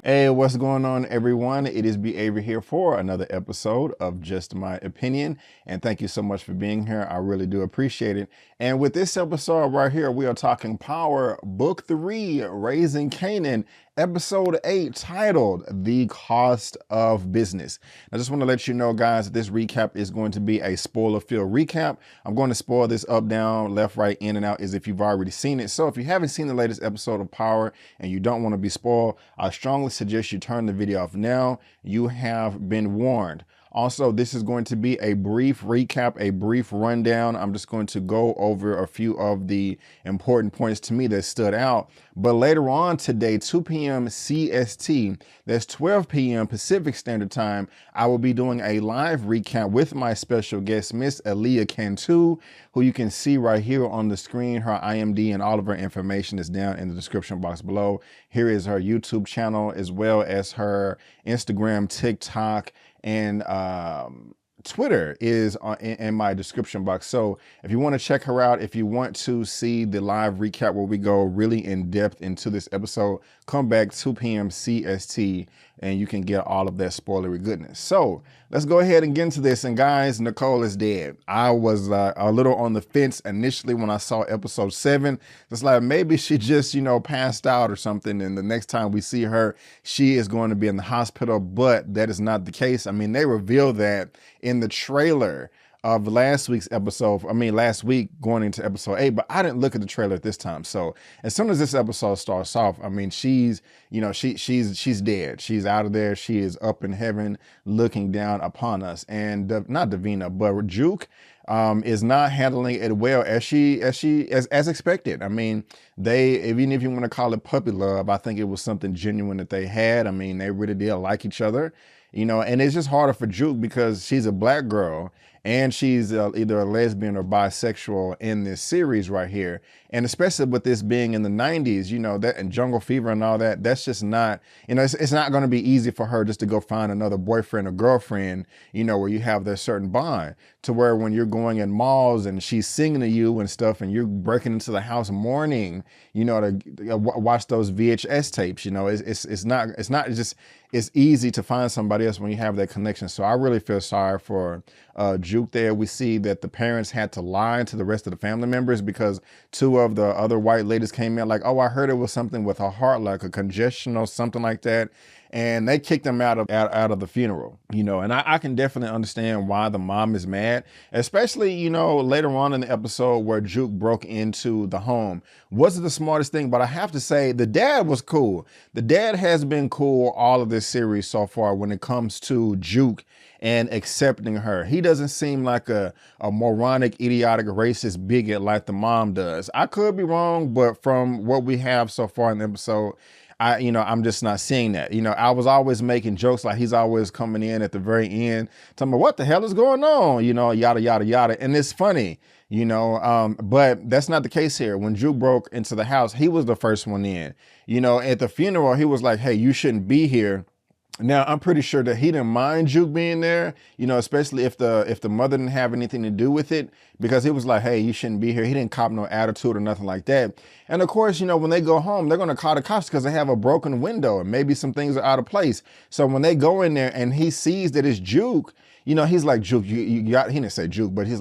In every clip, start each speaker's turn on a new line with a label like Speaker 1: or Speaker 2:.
Speaker 1: Hey, what's going on, everyone? It is Behavior here for another episode of Just My Opinion. And thank you so much for being here. I really do appreciate it. And with this episode right here, we are talking Power Book 3, Raising Kanan, Episode 8, titled The Cost of Business. I just want to let you know, guys, that this recap is going to be a spoiler-filled recap. I'm going to spoil this up, down, left, right, in, and out as if you've already seen it. So if you haven't seen the latest episode of Power and you don't want to be spoiled, I strongly suggest you turn the video off now. You have been warned. Also, this is going to be a brief recap, a brief rundown. I'm just going to go over a few of the important points to me that stood out. But later on today, 2 p.m. CST, that's 12 p.m. Pacific Standard Time, I will be doing a live recap with my special guest, Miss Elia Cantu, who you can see right here on the screen. Her IMD and all of her information is down in the description box below. Here is her YouTube channel, as well as her Instagram, TikTok, and Twitter is in my description box. So if you want to check her out, if you want to see the live recap where we go really in depth into this episode, come back 2 p.m. CST and you can get all of that spoilery goodness. So let's go ahead and get into this. And guys, Nicole is dead. I was a little on the fence initially when I saw episode 7. It's like maybe she just, passed out or something. And the next time we see her, she is going to be in the hospital, but that is not the case. I mean, they revealed that in the trailer of last week's episode. Last week going into episode 8, but I didn't look at the trailer at this time. So as soon as this episode starts off, she's dead. She's out of there. She is up in heaven looking down upon us. And not Davina, but Juke is not handling it well as expected. Even if you want to call it puppy love, I think it was something genuine that they had. They really did like each other. And it's just harder for Juke because she's a black girl and she's either a lesbian or bisexual in this series right here. And especially with this being in the 90s, that and Jungle Fever and all that, that's just not, it's not going to be easy for her just to go find another boyfriend or girlfriend, where you have that certain bond, to where when you're going in malls and she's singing to you and stuff and you're breaking into the house mourning, to watch those VHS tapes, it's easy to find somebody else when you have that connection. So I really feel sorry for Juke there. We see that the parents had to lie to the rest of the family members because 2 of the other white ladies came in like, oh, I heard it was something with her heart, like a congestion or something like that. And they kicked them out of the funeral, and I can definitely understand why the mom is mad, especially, later on in the episode where Juke broke into the home. Wasn't the smartest thing, but I have to say the dad was cool. The dad has been cool all of this series so far when it comes to Juke and accepting her. He doesn't seem like a moronic, idiotic, racist bigot like the mom does. I could be wrong, but from what we have so far in the episode, I'm just not seeing that. I was always making jokes like he's always coming in at the very end, telling me what the hell is going on, yada, yada, yada. And it's funny, but that's not the case here. When Juke broke into the house, he was the first one in. At the funeral, he was like, hey, you shouldn't be here. Now, I'm pretty sure that he didn't mind Juke being there, especially if the mother didn't have anything to do with it, because he was like, hey, you shouldn't be here. He didn't cop no attitude or nothing like that. And of course, when they go home, they're going to call the cops because they have a broken window and maybe some things are out of place. So when they go in there and he sees that it's Juke, he's like, Juke, you got, he didn't say Juke, but he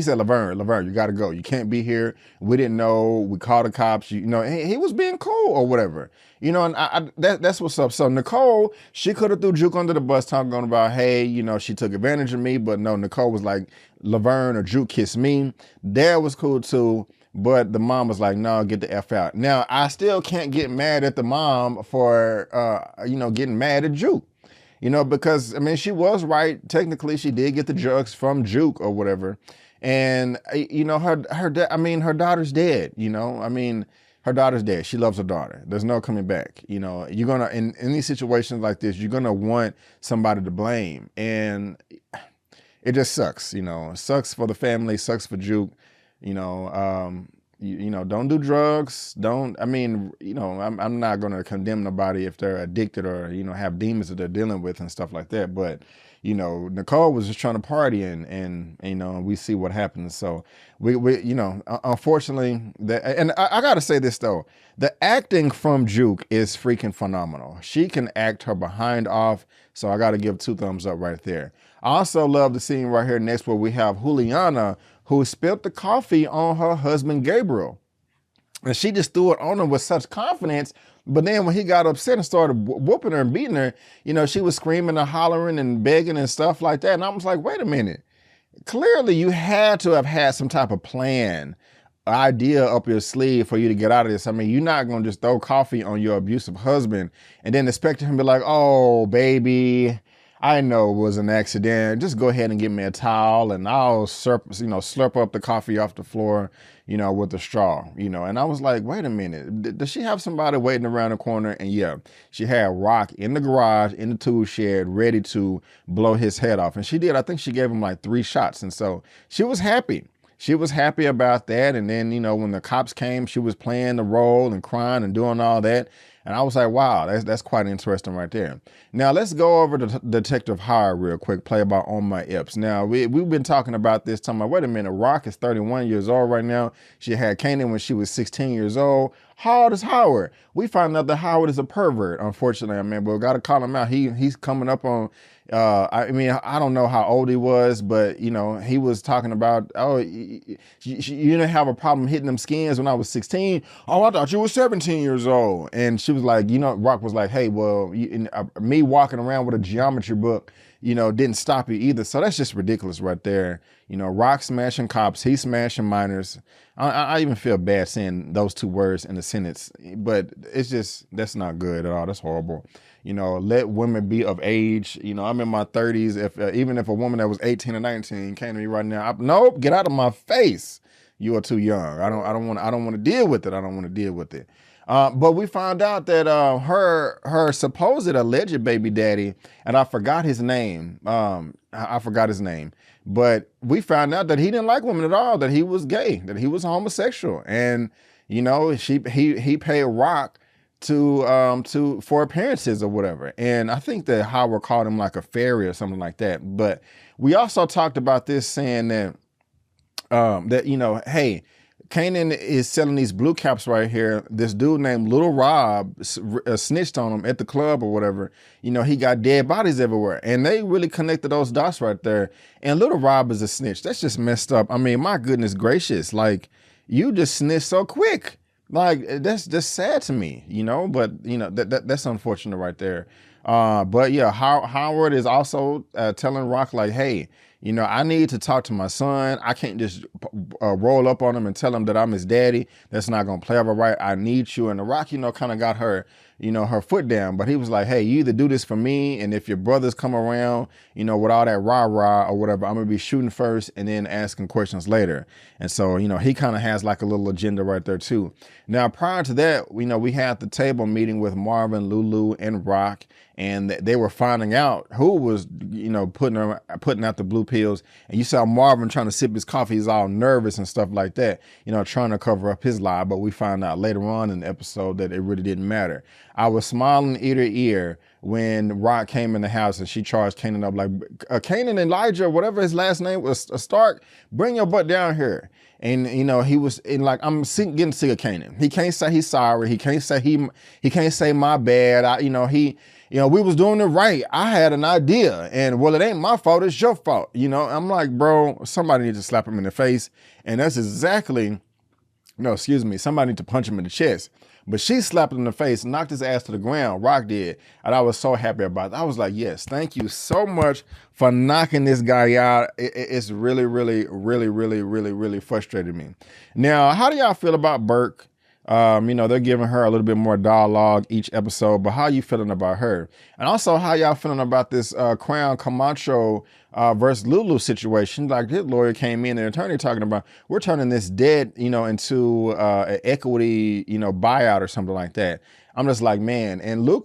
Speaker 1: said, Laverne, you got to go. You can't be here. We didn't know. We called the cops. He was being cool or whatever. And that's what's up. So Nicole, she could have threw Juke under the bus talking about, hey, she took advantage of me. But no, Nicole was like, Laverne or Juke kiss me. Dad was cool too. But the mom was like, no, get the F out. Now, I still can't get mad at the mom for, getting mad at Juke. Because, she was right. Technically, she did get the drugs from Juke or whatever. And, her daughter's dead, her daughter's dead. She loves her daughter. There's no coming back. You're going to, in these situations like this, you're going to want somebody to blame. And it just sucks, It sucks for the family, sucks for Juke, you know, don't do drugs. Don't, I mean, you know, I'm not going to condemn nobody if they're addicted or, you know, have demons that they're dealing with and stuff like that. But, you know, Nicole was just trying to party and you know, we see what happens. So we you know, unfortunately, and I got to say this though, the acting from Juke is freaking phenomenal. She can act her behind off. So I got to give 2 thumbs up right there. I also love the scene right here next where we have Juliana, who spilled the coffee on her husband, Gabriel. And she just threw it on him with such confidence. But then when he got upset and started whooping her and beating her, you know, she was screaming and hollering and begging and stuff like that. And I was like, wait a minute. Clearly you had to have had some type of plan, idea up your sleeve for you to get out of this. I mean, you're not going to just throw coffee on your abusive husband and then expect him to be like, oh, baby, I know it was an accident. Just go ahead and get me a towel and I'll slurp up the coffee off the floor, you know, with a straw, you know. And I was like, wait a minute, does she have somebody waiting around the corner? And yeah, she had Rock in the garage, in the tool shed, ready to blow his head off. And she did. I think she gave him like 3 shots. And so she was happy. She was happy about that. And then, you know, when the cops came, she was playing the role and crying and doing all that. And I was like, wow, that's quite interesting right there. Now, let's go over to Detective Hire real quick, play about On My Ips. Now, we've been talking about this, talking about, wait a minute, Rock is 31 years old right now. She had Kanan when she was 16 years old. How old is Howard? We found out that Howard is a pervert, unfortunately. I mean, but we got to call him out. He's coming up on, I mean, I don't know how old he was, but, you know, he was talking about, oh, you didn't have a problem hitting them skins when I was 16. Oh, I thought you were 17 years old. And she was like, you know, Rock was like, hey, well, me walking around with a geometry book, you know, didn't stop you either. So that's just ridiculous right there. You know, Rock smashing cops, he smashing minors. I even feel bad saying those 2 words in a sentence, but it's just, that's not good at all. That's horrible. You know, let women be of age. You know, I'm in my 30s. Even if a woman that was 18 or 19 came to me right now, nope, get out of my face. You are too young. I don't want to deal with it. I don't want to deal with it. But we found out that her supposed alleged baby daddy, and I forgot his name. I forgot his name. But we found out that he didn't like women at all, that he was gay, that he was homosexual. And, you know, he paid Rock for appearances or whatever. And I think that Howard called him like a fairy or something like that. But we also talked about this, saying that, you know, hey, Kanan is selling these blue caps right here. This dude named Little Rob snitched on him at the club or whatever. You know, he got dead bodies everywhere. And they really connected those dots right there. And Little Rob is a snitch. That's just messed up. I mean, my goodness gracious. Like, you just snitched so quick. Like, that's just sad to me, you know. But, you know, that's unfortunate right there. But yeah, Howard is also telling Rock, like, hey, you know, I need to talk to my son. I can't just roll up on him and tell him that I'm his daddy. That's not going to play over right. I need you. And the Rock, you know, kind of got her, you know, her foot down. But he was like, hey, you either do this for me, and if your brothers come around, you know, with all that rah-rah or whatever, I'm going to be shooting first and then asking questions later. And so, you know, he kind of has like a little agenda right there too. Now, prior to that, you know, we had the table meeting with Marvin, Lulu, and Rock, and they were finding out who was, you know, putting out the blue pills. And you saw Marvin trying to sip his coffee. He's all nervous and stuff like that, you know, trying to cover up his lie. But we found out later on in the episode that it really didn't matter. I was smiling ear to ear when Rock came in the house and she charged Kanan up like, Kanan Elijah, whatever his last name was, Stark, bring your butt down here. And, you know, he was in like, I'm getting sick of Kanan. He can't say he's sorry. He can't say he can't say my bad. You know, we was doing it right. I had an idea, and well, it ain't my fault. It's your fault. You know, I'm like, bro, somebody needs to slap him in the face. And that's exactly, no, excuse me, somebody need to punch him in the chest. But she slapped him in the face, knocked his ass to the ground. Rock did. And I was so happy about it. I was like, yes, thank you so much for knocking this guy out. It's really, really, really, really, really, really frustrated me. Now, how do y'all feel about Burke? You know, they're giving her a little bit more dialogue each episode, but how you feeling about her? And also, how y'all feeling about this Crown Camacho versus Lulu situation? Like, this lawyer came in, the attorney talking about, we're turning this debt, you know, into an equity, you know, buyout or something like that. I'm just like, man. And Lulu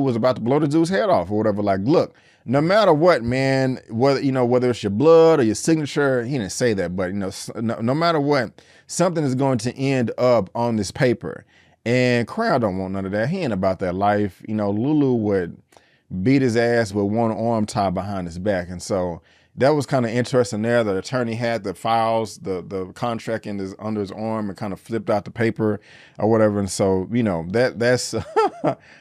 Speaker 1: was about to blow the dude's head off or whatever. Like, look, no matter what, man, whether it's your blood or your signature, he didn't say that, but no matter what, something is going to end up on this paper. And Crown don't want none of that. He ain't about that life. Lulu would beat his ass with one arm tied behind his back. And so that was kind of interesting there. The attorney had the files, the contract under his arm and kind of flipped out the paper or whatever. And so, that's,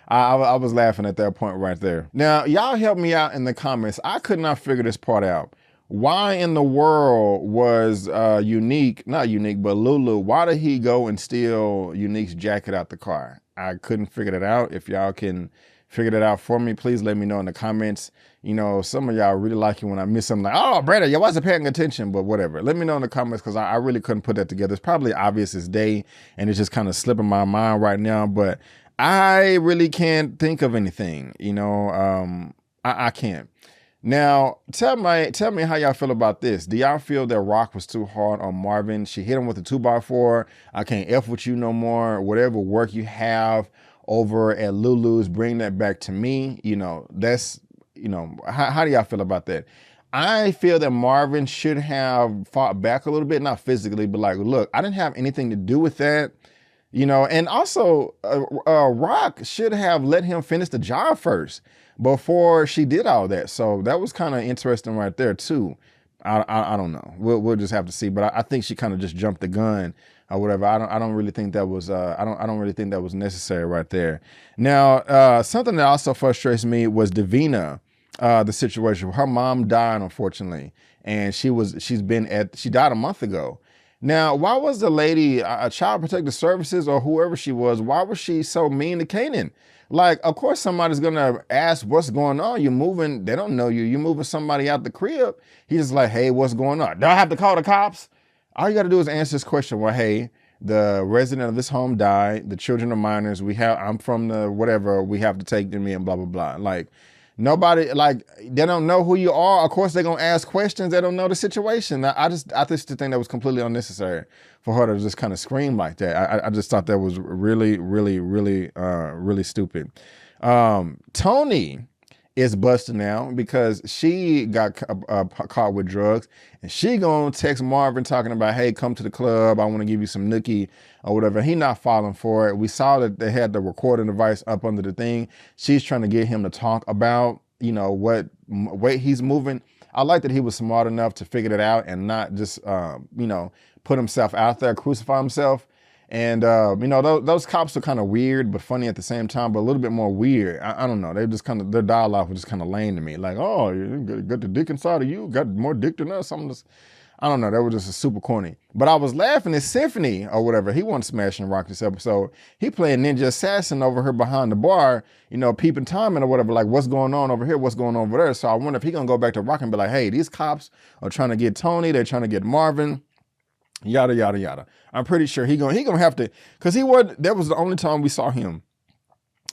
Speaker 1: I was laughing at that point right there. Now, y'all help me out in the comments. I could not figure this part out. Why in the world was not Unique, but Lulu, why did he go and steal Unique's jacket out the car? I couldn't figure that out. If y'all can figure that out for me, please let me know in the comments. Some of y'all really like it when I miss something like, oh, Brandon, you wasn't paying attention, but whatever. Let me know in the comments because I really couldn't put that together. It's probably obvious as day and it's just kind of slipping my mind right now, but I really can't think of anything, I can't. Now, tell me how y'all feel about this. Do y'all feel that Rock was too hard on Marvin? She hit him with a 2x4. I can't F with you no more. Whatever work you have over at Lulu's, bring that back to me. That's, how do y'all feel about that? I feel that Marvin should have fought back a little bit, not physically, but like, look, I didn't have anything to do with that. And also Rock should have let him finish the job first before she did all that. So that was kind of interesting right there too. I don't know. We'll just have to see. But I think she kind of just jumped the gun or whatever. I don't really think that was I don't really think that was necessary right there. Now something that also frustrates me was Davina, the situation. Her mom died unfortunately, and she died a month ago. Now, why was the lady, Child Protective Services or whoever she was, why was she so mean to Kanan? Like, of course, somebody's going to ask what's going on. You're moving. They don't know you. You're moving somebody out the crib. He's just like, hey, what's going on? Do I have to call the cops? All you got to do is answer this question. Well, hey, the resident of this home died. The children are minors. I'm from the whatever. We have to take them in, blah, blah, blah. Like, nobody, they don't know who you are. Of course, they're going to ask questions. They don't know the situation. I just think that was completely unnecessary for her to just kind of scream like that. I just thought that was really, really, really, really stupid. Tony is busted now because she got caught with drugs, and she gonna text Marvin talking about, hey, come to the club. I want to give you some nookie or whatever. He not falling for it. We saw that they had the recording device up under the thing. She's trying to get him to talk about, what weight he's moving. I like that he was smart enough to figure that out and not just, put himself out there, crucify himself. And, those cops are kind of weird, but funny at the same time, but a little bit more weird. I don't know. They just their dialogue was just kind of lame to me. Like, oh, you got the dick inside of you, got more dick than us. I don't know. That was just a super corny. But I was laughing at Symphony or whatever. He wasn't smashing rock this episode. He playing Ninja Assassin over here behind the bar, peeping timing or whatever. Like, what's going on over here? What's going on over there? So I wonder if he gonna go back to Rock and be like, hey, these cops are trying to get Tony. They're trying to get Marvin. Yada, yada, yada. I'm pretty sure he gonna have to, because that was the only time we saw him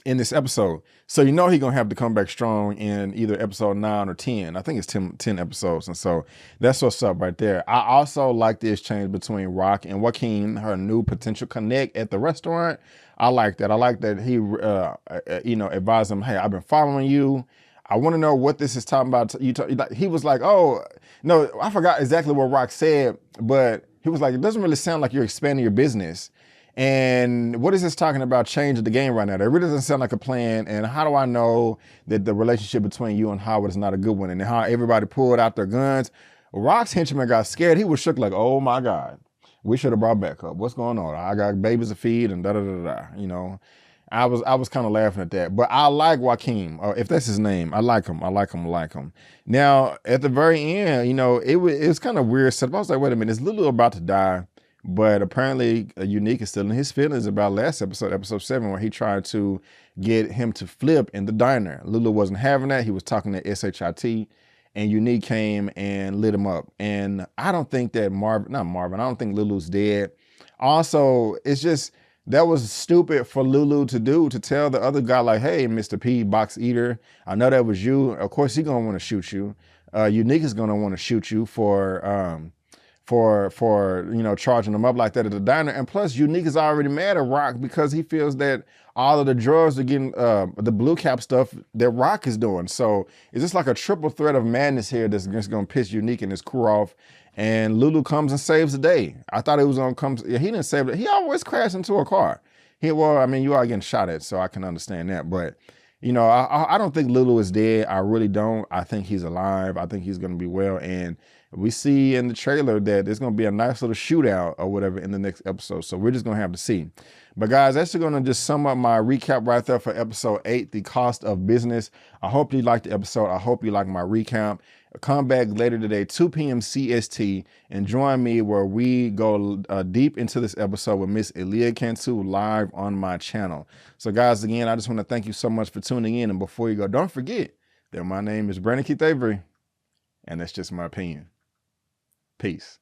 Speaker 1: in this episode. So he gonna have to come back strong in either episode 9 or 10. I think it's 10 episodes. And so that's what's up right there. I also like the exchange between Rock and Joaquin, her new potential connect at the restaurant. I like that. I like that he, advised him, hey, I've been following you. I want to know what this is talking about. He was like, oh, no, I forgot exactly what Rock said, but he was like, it doesn't really sound like you're expanding your business. And what is this talking about changing the game right now? That really doesn't sound like a plan. And how do I know that the relationship between you and Howard is not a good one? And how everybody pulled out their guns. Rock's henchman got scared. He was shook like, oh my God, we should have brought back up. What's going on? I got babies to feed and da-da-da-da, I was kind of laughing at that, but I like Joaquin, if that's his name. I like him. Now, at the very end, it was kind of weird setup. I was like, wait a minute, is Lulu about to die? But apparently Unique is still in his feelings about last episode 7, where he tried to get him to flip in the diner. Lulu wasn't having that. He was talking to SHIT, and Unique came and lit him up. And I don't think that I don't think Lulu's dead. Also, it's just, that was stupid for Lulu to do, to tell the other guy like, hey, Mr. P, box eater, I know that was you. Of course, he's going to want to shoot you. Unique is going to want to shoot you for for you know, charging them up like that at the diner. And plus, Unique is already mad at Rock because he feels that all of the drugs are getting the blue cap stuff that Rock is doing. So it's just like a triple threat of madness here that's just gonna piss Unique and his crew off. And Lulu comes and saves the day. I thought it was gonna come. He didn't save it. He always crashed into a car. Well, I mean, you are getting shot at, so I can understand that. But you know, I don't think Lulu is dead. I really don't. I think he's alive. I think he's going to be well. And we see in the trailer that there's going to be a nice little shootout or whatever in the next episode. So we're just going to have to see. But guys, that's going to just sum up my recap right there for episode 8, The Cost of Business. I hope you liked the episode. I hope you like my recap. Come back later today, 2 p.m. CST, and join me where we go deep into this episode with Miss Elia Cantu live on my channel. So guys, again, I just want to thank you so much for tuning in. And before you go, don't forget that my name is Brandon Keith Avery, and that's just my opinion. Peace.